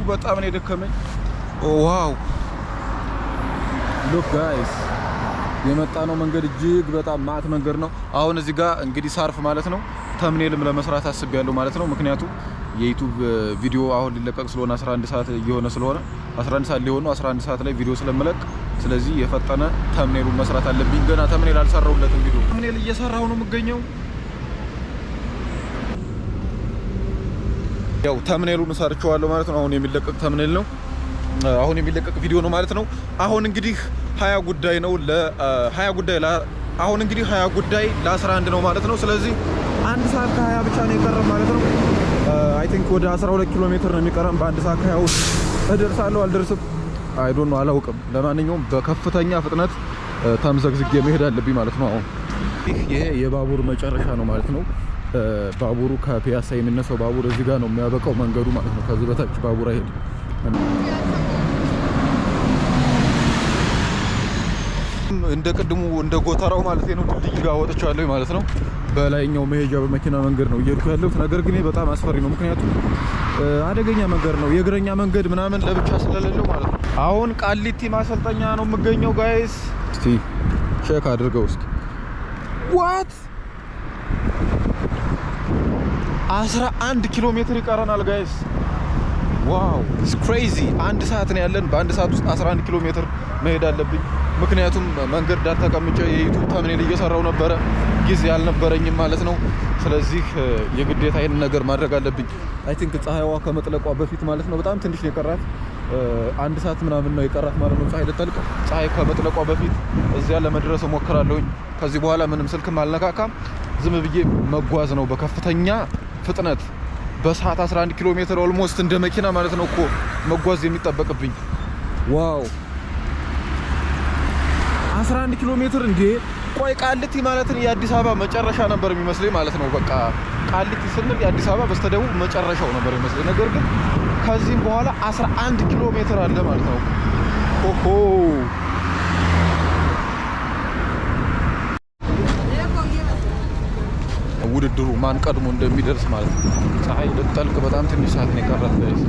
በጣም ነው የደከመኝ። ዋው ሉክ ጋይስ የመጣ ነው መንገድ እጅግ በጣም ማት መንገድ ነው። አሁን እዚህ ጋር እንግዲህ ሳርፍ ማለት ነው ተምኔልም ለመስራት አስቤያለሁ ማለት ነው። ምክንያቱም የዩቲዩብ ቪዲዮ አሁን ሊለቀቅ ስለሆነ 11 ሰዓት እየሆነ ስለሆነ 11 ሰዓት ሊሆን ነው 11 ሰዓት ላይ ቪዲዮ ስለምለቅ ስለዚህ የፈጠነ ተምኔሉን መስራት አለብኝ። ገና ተምኔል አልሰራሁለትም። ቪዲዮ ተምኔል እየሰራሁ ነው የምገኘው። ያው ተምኔሉን ሰርቼዋለሁ ማለት ነው። አሁን የሚለቀቅ ተምኔል ነው። አሁን የሚለቀቅ ቪዲዮ ነው ማለት ነው። አሁን እንግዲህ 20 ጉዳይ ነው ለ20 ጉዳይ አሁን እንግዲህ 20 ጉዳይ ለ11 ነው ማለት ነው። ስለዚህ 1 ሰዓት ከ20 ብቻ ነው የቀረን ማለት ነው። አይ ቲንክ ወደ 12 ኪሎ ሜትር ነው የሚቀረን። በ1 ሰዓት ከ20 ውስጥ እደርሳለሁ አልደርስም አይ ዶንት ኖ አላውቅም። ለማንኛውም በከፍተኛ ፍጥነት ተምዘግዝጌ መሄድ አለብኝ ማለት ነው። አሁን ይሄ የባቡር መጨረሻ ነው ማለት ነው። ባቡሩ ከፒያሳ የሚነሳው ባቡር እዚህ ጋር ነው የሚያበቃው መንገዱ ማለት ነው። ከዚህ በታች ባቡር አይሄድም። እንደ ቅድሙ እንደ ጎተራው ማለት ነው ድልድይ ጋር ወጥቻለሁ ማለት ነው። በላይኛው መሄጃ በመኪና መንገድ ነው እየሄድኩ ያለሁት። ነገር ግን በጣም አስፈሪ ነው፣ ምክንያቱም አደገኛ መንገድ ነው። የእግረኛ መንገድ ምናምን ለብቻ ስለሌለው ማለት ነው። አሁን ቃሊቲ ማሰልጠኛ ነው የምገኘው ጋይስ። እስቲ ቼክ አድርገው እስኪ ዋት 11 ኪሎ ሜትር ይቀረናል ጋይስ። ዋው ኢትስ ክሬዚ። 1 ሰዓት ነው ያለን። በ1 ሰዓት ውስጥ 11 ኪሎ ሜትር መሄድ አለብኝ። ምክንያቱም መንገድ ዳር ተቀምጬ የዩቲዩብ ተምኔል እየሰራው ነበረ፣ ጊዜ አልነበረኝም ማለት ነው። ስለዚህ የግዴታ ይሄን ነገር ማድረግ አለብኝ። አይ ቲንክ ፀሐይዋ ከመጥለቋ በፊት ማለት ነው። በጣም ትንሽ ነው የቀራት፣ 1 ሰዓት ምናምን ነው የቀራት ማለት ነው። ፀሐይ ልጠልቅ። ፀሐይ ከመጥለቋ በፊት እዚያ ለመድረስ እሞክራለሁኝ። ከዚህ በኋላ ምንም ስልክም አልነካካም፣ ዝም ብዬ መጓዝ ነው በከፍተኛ ፍጥነት በሰዓት 11 ኪሎ ሜትር ኦልሞስት እንደ መኪና ማለት ነው እኮ መጓዝ የሚጠበቅብኝ። ዋው 11 ኪሎ ሜትር እንዴ! ቆይ ቃሊቲ ማለት የአዲስ አበባ መጨረሻ ነበር የሚመስለኝ ማለት ነው። በቃ ቃሊቲ ስንል የአዲስ አበባ በስተደቡብ መጨረሻው ነበር የሚመስለኝ። ነገር ግን ከዚህም በኋላ 11 ኪሎ ሜትር አለ ማለት ነው። ኦሆ ውድድሩ ማን ቀድሞ እንደሚደርስ ማለት ነው። ፀሐይ ልትጠልቅ በጣም ትንሽ ሰዓት ነው የቀራት ጋይስ።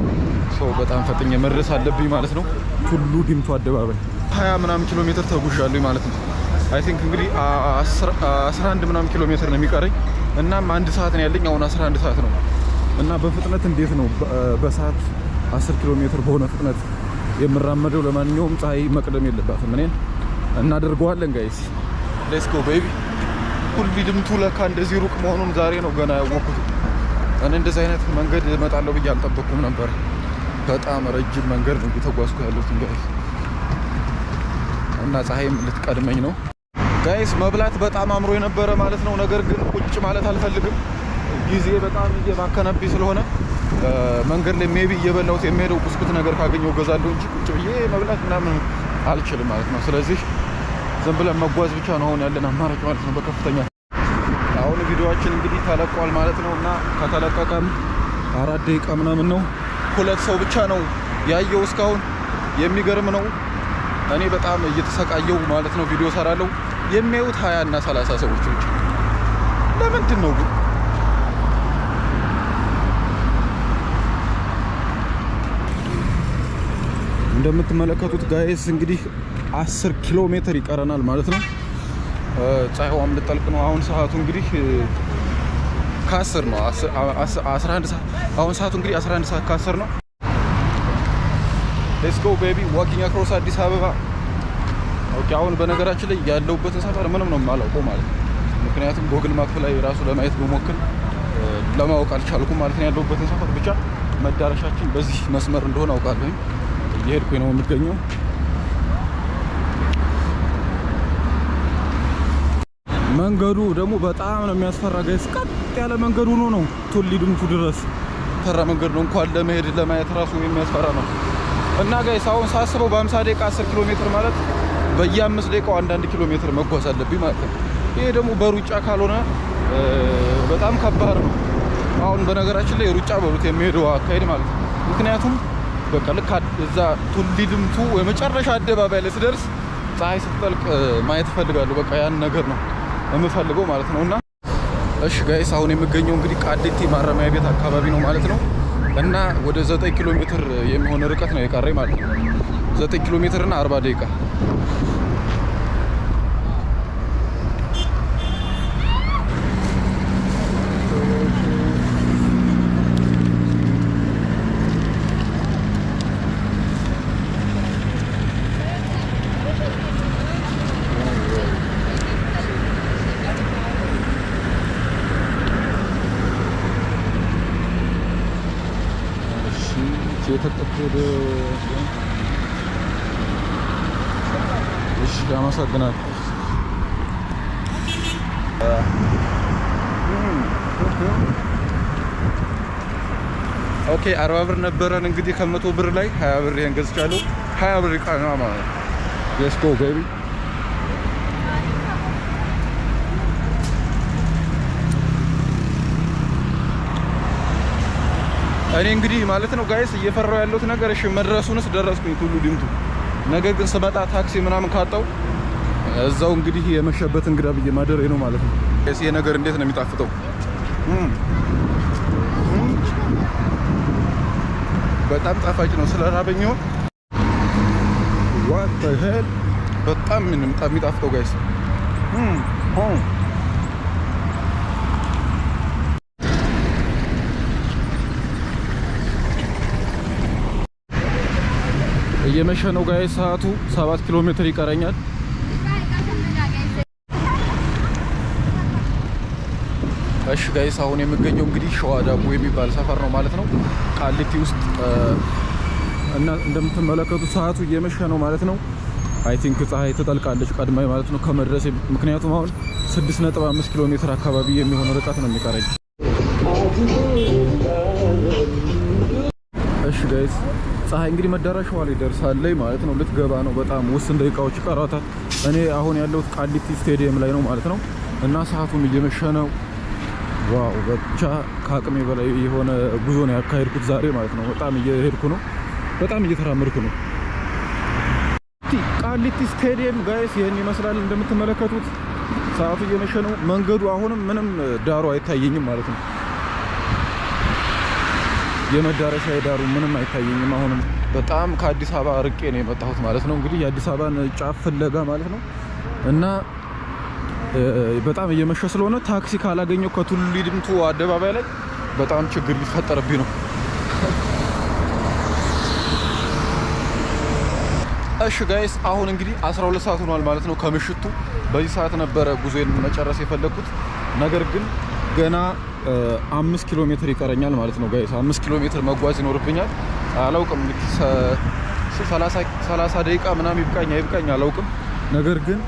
ሰው በጣም ፈጥኜ መድረስ አለብኝ ማለት ነው። ቱሉ ዲምቱ አደባባይ 20 ምናምን ኪሎ ሜትር ተጉዣለሁ ማለት ነው። አይ ቲንክ እንግዲህ 11 ምናምን ኪሎ ሜትር ነው የሚቀረኝ። እናም 1 ሰዓት ነው ያለኝ። አሁን 11 ሰዓት ነው እና በፍጥነት እንዴት ነው በሰዓት 10 ኪሎ ሜትር በሆነ ፍጥነት የምራመደው? ለማንኛውም ፀሐይ መቅደም የለባትም። እኔን እናደርገዋለን ጋይስ። ሌትስ ጎ ቤቢ። ሁሉ ድምቱ ለካ እንደዚህ ሩቅ መሆኑን ዛሬ ነው ገና ያወቅኩት። እኔ እንደዚህ አይነት መንገድ እመጣለሁ ብዬ አልጠበቅኩም ነበር። በጣም ረጅም መንገድ ነው እየተጓዝኩ ያለሁት ጋይስ እና ፀሐይም ልትቀድመኝ ነው ጋይስ። መብላት በጣም አምሮ የነበረ ማለት ነው። ነገር ግን ቁጭ ማለት አልፈልግም። ጊዜ በጣም እየባከነብኝ ስለሆነ መንገድ ላይ ሜቢ እየበላሁት የሚሄደው ብስኩት ነገር ካገኘው ገዛለሁ እንጂ ቁጭ ብዬ መብላት ምናምን አልችልም ማለት ነው። ስለዚህ ዝም ብለን መጓዝ ብቻ ነው አሁን ያለን አማራጭ ማለት ነው በከፍተኛ። አሁን ቪዲዮአችን እንግዲህ ተለቋል ማለት ነው እና ከተለቀቀም 4 ደቂቃ ምናምን ነው። 2 ሰው ብቻ ነው ያየው እስካሁን። የሚገርም ነው። እኔ በጣም እየተሰቃየው ማለት ነው። ቪዲዮ ሰራለሁ የሚያዩት 20 እና 30 ሰዎች ብቻ። ለምንድን ነው ግን? እንደምትመለከቱት ጋይስ እንግዲህ 10 ኪሎ ሜትር ይቀረናል ማለት ነው። ፀሐይዋም ልጠልቅ ነው። አሁን ሰዓቱ እንግዲህ ከ10 ነው 11 ሰዓት። አሁን ሰዓቱ እንግዲህ 11 ሰዓት ከ10 ነው። ሌትስ ጎ ቤቢ ዋኪንግ አክሮስ አዲስ አበባ። ኦኬ አሁን በነገራችን ላይ ያለውበትን ሰፈር ምንም ነው የማላውቀው ማለት ነው። ምክንያቱም ጎግል ማፕ ላይ ራሱ ለማየት ብሞክር ለማወቅ አልቻልኩም ማለት ነው። ያለውበትን ሰፈር ብቻ መዳረሻችን በዚህ መስመር እንደሆነ አውቃለሁ። እየሄድኩኝ ነው የምገኘው። መንገዱ ደግሞ በጣም ነው የሚያስፈራ ጋይስ። ቀጥ ያለ መንገድ ሆኖ ነው ቱሊ ድምቱ ድረስ ፈራ መንገድ ነው። እንኳን ለመሄድ ለማየት ራሱ የሚያስፈራ ነው። እና ጋይስ አሁን ሳስበው በ50 ደቂቃ 10 ኪሎ ሜትር ማለት በየ5 ደቂቃው 1 ኪሎ ሜትር መጓዝ አለብኝ ማለት ነው። ይሄ ደግሞ በሩጫ ካልሆነ በጣም ከባድ ነው። አሁን በነገራችን ላይ ሩጫ በሩት የሚሄደው አካሄድ ማለት ነው። ምክንያቱም በቃ ልክ እዛ ቱሊ ድምቱ የመጨረሻ አደባባይ ላይ ስደርስ ፀሐይ ስትጠልቅ ማየት እፈልጋለሁ። በቃ ያን ነገር ነው የምፈልገው ማለት ነው። እና እሺ ጋይስ አሁን የምገኘው እንግዲህ ቃሊቲ ማረሚያ ቤት አካባቢ ነው ማለት ነው። እና ወደ 9 ኪሎ ሜትር የሚሆን ርቀት ነው የቀረኝ ማለት ነው። 9 ኪሎ ሜትር እና 40 ደቂቃ። የተጠቀደ እሺ አመሰግናለሁ። ኦኬ 40 ብር ነበረን እንግዲህ ከ100 ብር ላይ 20 ብር ይሄን ገዝቻለሁ። 20 ብር ይቃና ማለት ነው። ሌትስ ጎ ቤቢ። እኔ እንግዲህ ማለት ነው ጋይስ እየፈራው ያለሁት ነገር እሺ መድረሱንስ ደረስኩኝ ቱሉ ዲምቱ። ነገር ግን ስመጣ ታክሲ ምናምን ካጣው እዛው እንግዲህ የመሸበት እንግዳ ብዬ ማደሬ ነው ማለት ነው። ይሄ ነገር እንዴት ነው የሚጣፍጠው! በጣም ጣፋጭ ነው። ስለራበኝ ነው what the hell በጣም የሚጣፍጠው ጋይስ። እየመሸ ነው ጋይስ። ሰዓቱ 7 ኪሎ ሜትር ይቀረኛል። እሺ ጋይስ አሁን የምገኘው እንግዲህ ሸዋ ዳቦ የሚባል ሰፈር ነው ማለት ነው ቃሊቲ ውስጥ እና እንደምትመለከቱት ሰዓቱ እየመሸ ነው ማለት ነው። አይ ቲንክ ፀሐይ ትጠልቃለች ቀድማይ ማለት ነው ከመድረሴ። ምክንያቱም አሁን 6.5 ኪሎ ሜትር አካባቢ የሚሆን ርቀት ነው የሚቀረኝ። እሺ ጋይስ ፀሐይ እንግዲህ መዳረሻዋ ላይ ደርሳለች ማለት ነው። ልትገባ ነው። በጣም ውስን ደቂቃዎች ይቀራታል። እኔ አሁን ያለሁት ቃሊቲ ስቴዲየም ላይ ነው ማለት ነው። እና ሰዓቱም እየመሸ ነው። ዋው ብቻ ከአቅሜ በላይ የሆነ ጉዞ ነው ያካሄድኩት ዛሬ ማለት ነው። በጣም እየሄድኩ ነው። በጣም እየተራመድኩ ነው። ቃሊቲ ስቴዲየም ጋይስ ይሄን ይመስላል እንደምትመለከቱት። ሰዓቱ እየመሸ ነው። መንገዱ አሁንም ምንም ዳሩ አይታየኝም ማለት ነው። የመዳረሻ ዳሩ ምንም አይታየኝም። አሁንም በጣም ከአዲስ አበባ ርቄ ነው የመጣሁት ማለት ነው። እንግዲህ የአዲስ አበባን ጫፍ ፍለጋ ማለት ነው። እና በጣም እየመሸ ስለሆነ ታክሲ ካላገኘው ከቱሉ ዲምቱ አደባባይ ላይ በጣም ችግር ሊፈጠርብኝ ነው። እሺ ጋይስ አሁን እንግዲህ 12 ሰዓት ሆኗል ማለት ነው ከምሽቱ። በዚህ ሰዓት ነበረ ጉዞዬን መጨረስ የፈለኩት። ነገር ግን ገና 5 ኪሎ ሜትር ይቀረኛል ማለት ነው ጋይስ። 5 ኪሎ ሜትር መጓዝ ይኖርብኛል። አላውቅም እንግዲህ 30 ደቂቃ ምናምን ይብቃኝ አላውቅም። ነገር ግን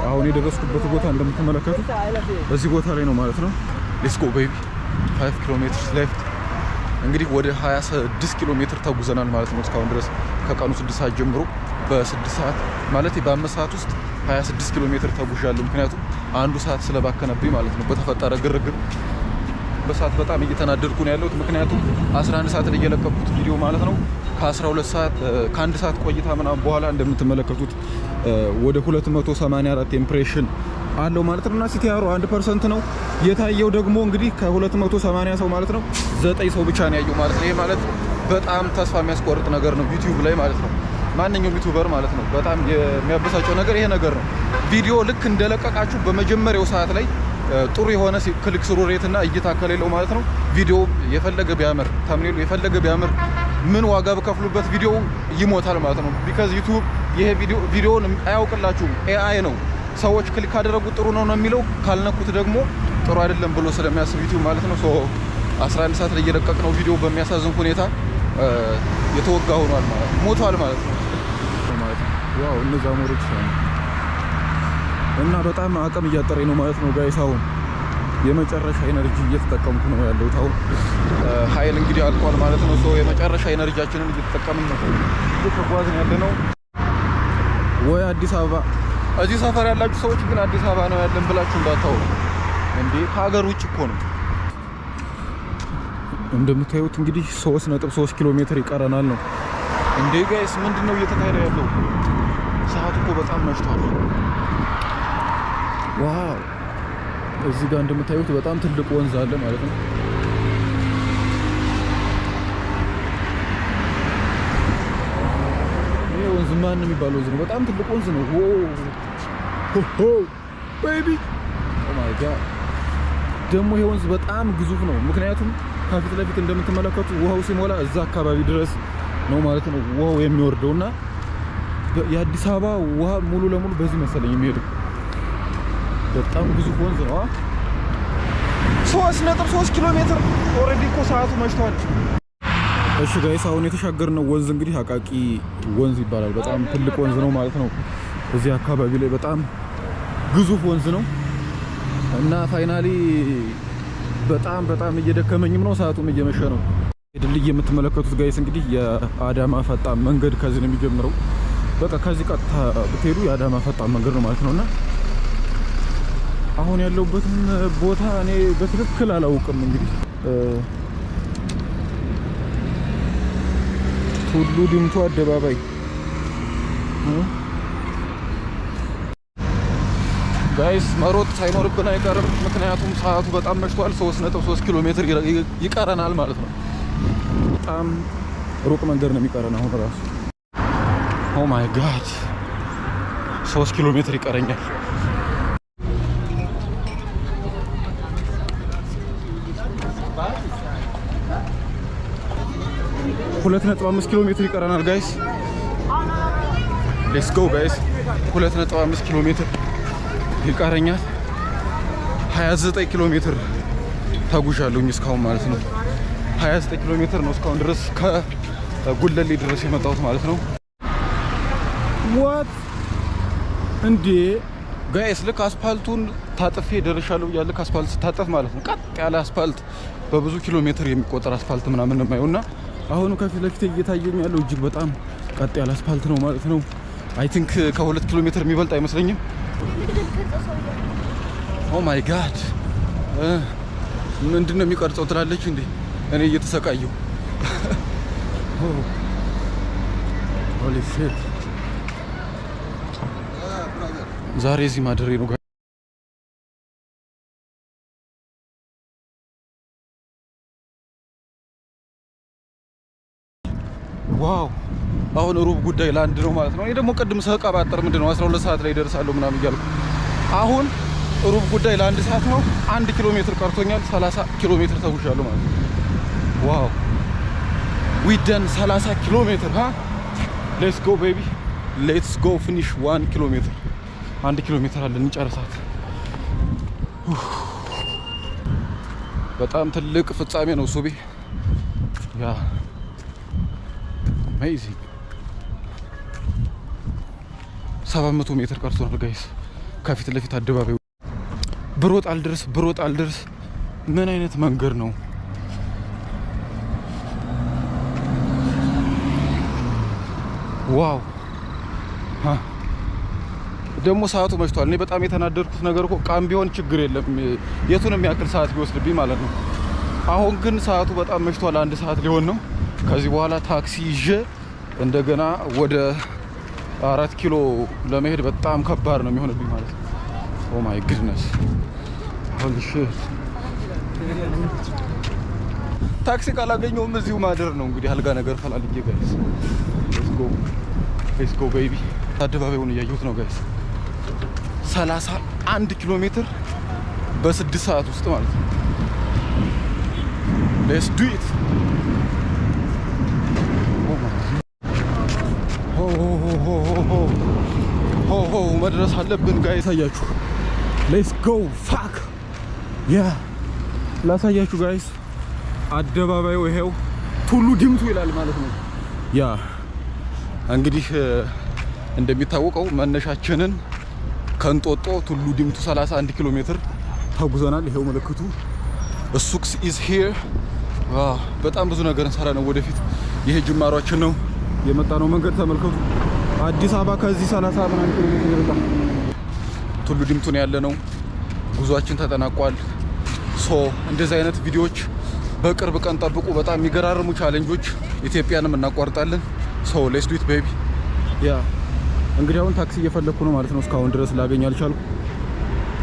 አሁን የደረስኩበት ቦታ እንደምትመለከቱት በዚህ ቦታ ላይ ነው ማለት ነው። ሌትስ ጎ ቤቢ 5 ኪሎ ሜትር ሌፍት። እንግዲህ ወደ 26 ኪሎ ሜትር ተጉዘናል ማለት ነው እስካሁን ድረስ ከቀኑ 6 ሰዓት ጀምሮ። በ6 ሰዓት ማለት በ5 ሰዓት ውስጥ 26 ኪሎ ሜትር ተጉዣለሁ። ምክንያቱም አንዱ ሰዓት ስለባከነብኝ ማለት ነው በተፈጠረ ግርግር። በሰዓት በጣም እየተናደድኩ ነው ያለሁት። ምክንያቱም 11 ሰዓት ላይ የለቀኩት ቪዲዮ ማለት ነው ከ12 ሰዓት ከአንድ ሰዓት ቆይታ ምናምን በኋላ እንደምትመለከቱት ወደ 284 ኢምፕሬሽን አለው ማለት ነው። እና ሲቲአሩ 1% ነው የታየው። ደግሞ እንግዲህ ከ280 ሰው ማለት ነው 9 ሰው ብቻ ነው ያየው ማለት ነው። ይሄ ማለት በጣም ተስፋ የሚያስቆርጥ ነገር ነው ዩቲዩብ ላይ ማለት ነው። ማንኛውም ዩቲዩበር ማለት ነው በጣም የሚያበሳጨው ነገር ይሄ ነገር ነው። ቪዲዮ ልክ እንደለቀቃችሁ በመጀመሪያው ሰዓት ላይ ጥሩ የሆነ ክሊክ ስሩ ሬት እና እይታ ከሌለው ማለት ነው ቪዲዮ የፈለገ ቢያምር ተምኔሉ የፈለገ ቢያምር ምን ዋጋ በከፍሉበት ቪዲዮ ይሞታል ማለት ነው። ቢካዝ ዩቲዩብ ይሄ ቪዲዮውን አያውቅላችሁም። ኤአይ ነው። ሰዎች ክሊክ ካደረጉት ጥሩ ነው የሚለው፣ ካልነኩት ደግሞ ጥሩ አይደለም ብሎ ስለሚያስብ ዩቲዩብ ማለት ነው። 11 ሰዓት ላይ እየለቀቅነው ቪዲዮ በሚያሳዝን ሁኔታ የተወጋ ሆኗል ማለት ነው። ሞቷል ማለት ነው። ዋው እነዛ ሞሮች እና በጣም አቅም እያጠረኝ ነው ማለት ነው ጋይስ። አሁን የመጨረሻ ኤነርጂ እየተጠቀምኩ ነው ያለሁት። አሁን ኃይል እንግዲህ አልቋል ማለት ነው። የመጨረሻ ኤነርጂያችንን እየተጠቀምን ነው እየተጓዝን ያለ ነው። ወይ አዲስ አበባ። እዚህ ሰፈር ያላችሁ ሰዎች ግን አዲስ አበባ ነው ያለን ብላችሁ እንዳታወሩ እንዴ፣ ከሀገር ውጭ እኮ ነው። እንደምታዩት እንግዲህ 3.3 ኪሎ ሜትር ይቀረናል ነው እንዴ ጋይስ ምንድነው እየተካሄደ ያለው? ሰዓቱ እኮ በጣም መሽቷል። ዋው እዚህ ጋር እንደምታዩት በጣም ትልቅ ወንዝ አለ ማለት ነው። ይሄ ወንዝ ማን ነው የሚባለው? ወንዝ ነው፣ በጣም ትልቅ ወንዝ ነው። ኦ ቤቢ ኦ ማይ ጋድ። ደግሞ ይሄ ወንዝ በጣም ግዙፍ ነው። ምክንያቱም ከፊት ለፊት እንደምትመለከቱ ውሃው ሲሞላ እዛ አካባቢ ድረስ ነው ማለት ነው ውሃው የሚወርደውና የአዲስ አበባ ውሃ ሙሉ ለሙሉ በዚህ መሰለኝ የሚሄደው። በጣም ግዙፍ ወንዝ ነው። 3.3 ኪሎ ሜትር ኦሬዲ እኮ ሰዓቱ መሽቷል። እሺ ጋይስ አሁን የተሻገርነው ወንዝ እንግዲህ አቃቂ ወንዝ ይባላል። በጣም ትልቅ ወንዝ ነው ማለት ነው። እዚህ አካባቢ ላይ በጣም ግዙፍ ወንዝ ነው እና ፋይናሊ በጣም እየደከመኝም ነው፣ ሰዓቱም እየመሸ ነው። ድልድይ የምትመለከቱት ጋይስ እንግዲህ የአዳማ ፈጣን መንገድ ከዚህ ነው የሚጀምረው። በቃ ከዚህ ቀጥታ ብትሄዱ የአዳማ ፈጣን መንገድ ነው ማለት ነውና አሁን ያለውበትን ቦታ እኔ በትክክል አላውቅም። እንግዲህ ቱሉ ዲምቱ አደባባይ ጋይስ መሮጥ ሳይኖርብን አይቀርም፣ ምክንያቱም ሰዓቱ በጣም መሽቷል። 3.3 ኪሎ ሜትር ይቀረናል ማለት ነው። በጣም ሩቅ መንገድ ነው የሚቀረን አሁን ራሱ። ኦ ማይ ጋድ 3 ኪሎ ሜትር ይቀረኛል። ሁለት 2.5 ኪሎ ሜትር ይቀረናል ጋይስ። ሌትስ ጎ ጋይስ። 2.5 ኪሎ ሜትር ይቀረኛል። 29 ኪሎ ሜትር ተጉዣለሁኝ እስካሁን ማለት ነው። 29 ኪሎ ሜትር ነው እስካሁን ድረስ ከጉለሌ ድረስ የመጣሁት ማለት ነው። ዋት እንዴ ጋይስ ልክ አስፓልቱን ታጥፌ ደርሻለሁ ብያለሁ። ልክ አስፓልት ስታጠፍ ማለት ነው ቀጥ ያለ አስፓልት በብዙ ኪሎ ሜትር የሚቆጠር አስፓልት ምናምን ነው የማየውና አሁን ከፊት ለፊት እየታየኝ ያለው እጅግ በጣም ቀጥ ያለ አስፓልት ነው ማለት ነው። አይ ቲንክ ከ2 ኪሎ ሜትር የሚበልጥ አይመስለኝም። ኦ ማይ ጋድ ምንድነው የሚቀርጸው ትላለች እንዴ? እኔ እየተሰቃየሁ ሆሊ ሺት። ዛሬ እዚህ ማደሬ ነው። ዋው አሁን ሩብ ጉዳይ ለአንድ ነው ማለት ነው። እኔ ደግሞ ቅድም ሰቀባጠር ምንድነው 12 ሰዓት ላይ ደርሳለሁ ምናምን እያልኩ አሁን ሩብ ጉዳይ ለአንድ ሰዓት ነው። 1 ኪሎ ሜትር ቀርቶኛል። 30 ኪሎ ሜትር ተጉዣለሁ ማለት ነው። ዋው ዊ ደን 30 ኪሎ ሜትር ሃ ሌትስ ጎ ቤቢ ሌትስ ጎ ፊኒሽ 1 ኪሎ ሜትር 1 ኪሎ ሜትር አለን እንጨርሳት። በጣም ትልቅ ፍጻሜ ነው ሱቢ ያ አሜዚንግ 700 ሜትር ቀርቶናል ጋይስ። ከፊት ለፊት አደባባዩ ብሮጥ አልደርስ ምን አይነት መንገድ ነው? ዋው ደግሞ ሰዓቱ መሽቷል። እኔ በጣም የተናደድኩት ነገር እኮ ቃም ቢሆን ችግር የለም የቱንም ያክል ሰዓት ቢወስድብኝ ማለት ነው። አሁን ግን ሰዓቱ በጣም መሽቷል። 1 ሰዓት ሊሆን ነው። ከዚህ በኋላ ታክሲ ይዤ እንደገና ወደ 4 ኪሎ ለመሄድ በጣም ከባድ ነው የሚሆንብኝ ማለት ነው። ኦ ማይ ጉድነስ ሆሊ ሺት። ታክሲ ካላገኘውም እዚሁ ማደር ነው እንግዲህ አልጋ ነገር ፈላልጌ ጋይስ። ሌትስ ጎ ቤቢ። አደባባዩን እያየሁት ነው ጋይስ። 31 ኪሎ ሜትር በ6 ሰዓት ውስጥ ማለት ነው። ሌትስ ዱ ኢት። መድረስ አለብን ጋይስ። አያችሁ ሌትስ ጎ ፋክ ያ ላሳያችሁ ጋይስ። አደባባዩ ይሄው ቱሉ ዲምቱ ይላል ማለት ነው። ያ እንግዲህ እንደሚታወቀው መነሻችንን ከእንጦጦ ቱሉ ዲምቱ 31 ኪሎ ሜትር ተጉዘናል። ይሄው ምልክቱ ሱክስ ኢዝ ሂር። በጣም ብዙ ነገር እንሰራ ነው ወደፊት። ይሄ ጅማሯችን ነው። የመጣ ነው መንገድ ተመልከቱ። አዲስ አበባ ከዚህ 30 ምናምን ኪሎ ሜትር ይርቃል። ቱሉ ዲምቱ ነው ያለ ነው። ጉዟችን ተጠናቋል። እንደዚህ አይነት ቪዲዮዎች በቅርብ ቀን ጠብቁ። በጣም የሚገራርሙ ቻሌንጆች ኢትዮጵያንም እናቋርጣለን። ሶ ሌትስ ዱ ኢት ቤቢ። ያ እንግዲህ አሁን ታክሲ እየፈለኩ ነው ማለት ነው። እስካሁን ድረስ ላገኝ አልቻልኩ።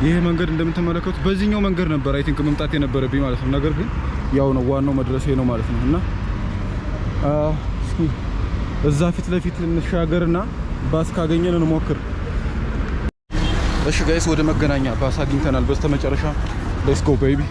ይሄ መንገድ እንደምትመለከቱት በዚህኛው መንገድ ነበር አይ ቲንክ መምጣት የነበረብኝ ማለት ነው። ነገር ግን ያው ነው ዋናው መድረሴ ነው ማለት ነው። እና እስኪ እዛ ፊት ለፊት እንሻገርና ባስ ካገኘን እንሞክር። እሺ ጋይስ ወደ መገናኛ ባስ አግኝተናል በስተመጨረሻ። ሌትስ ጎ ቤቢ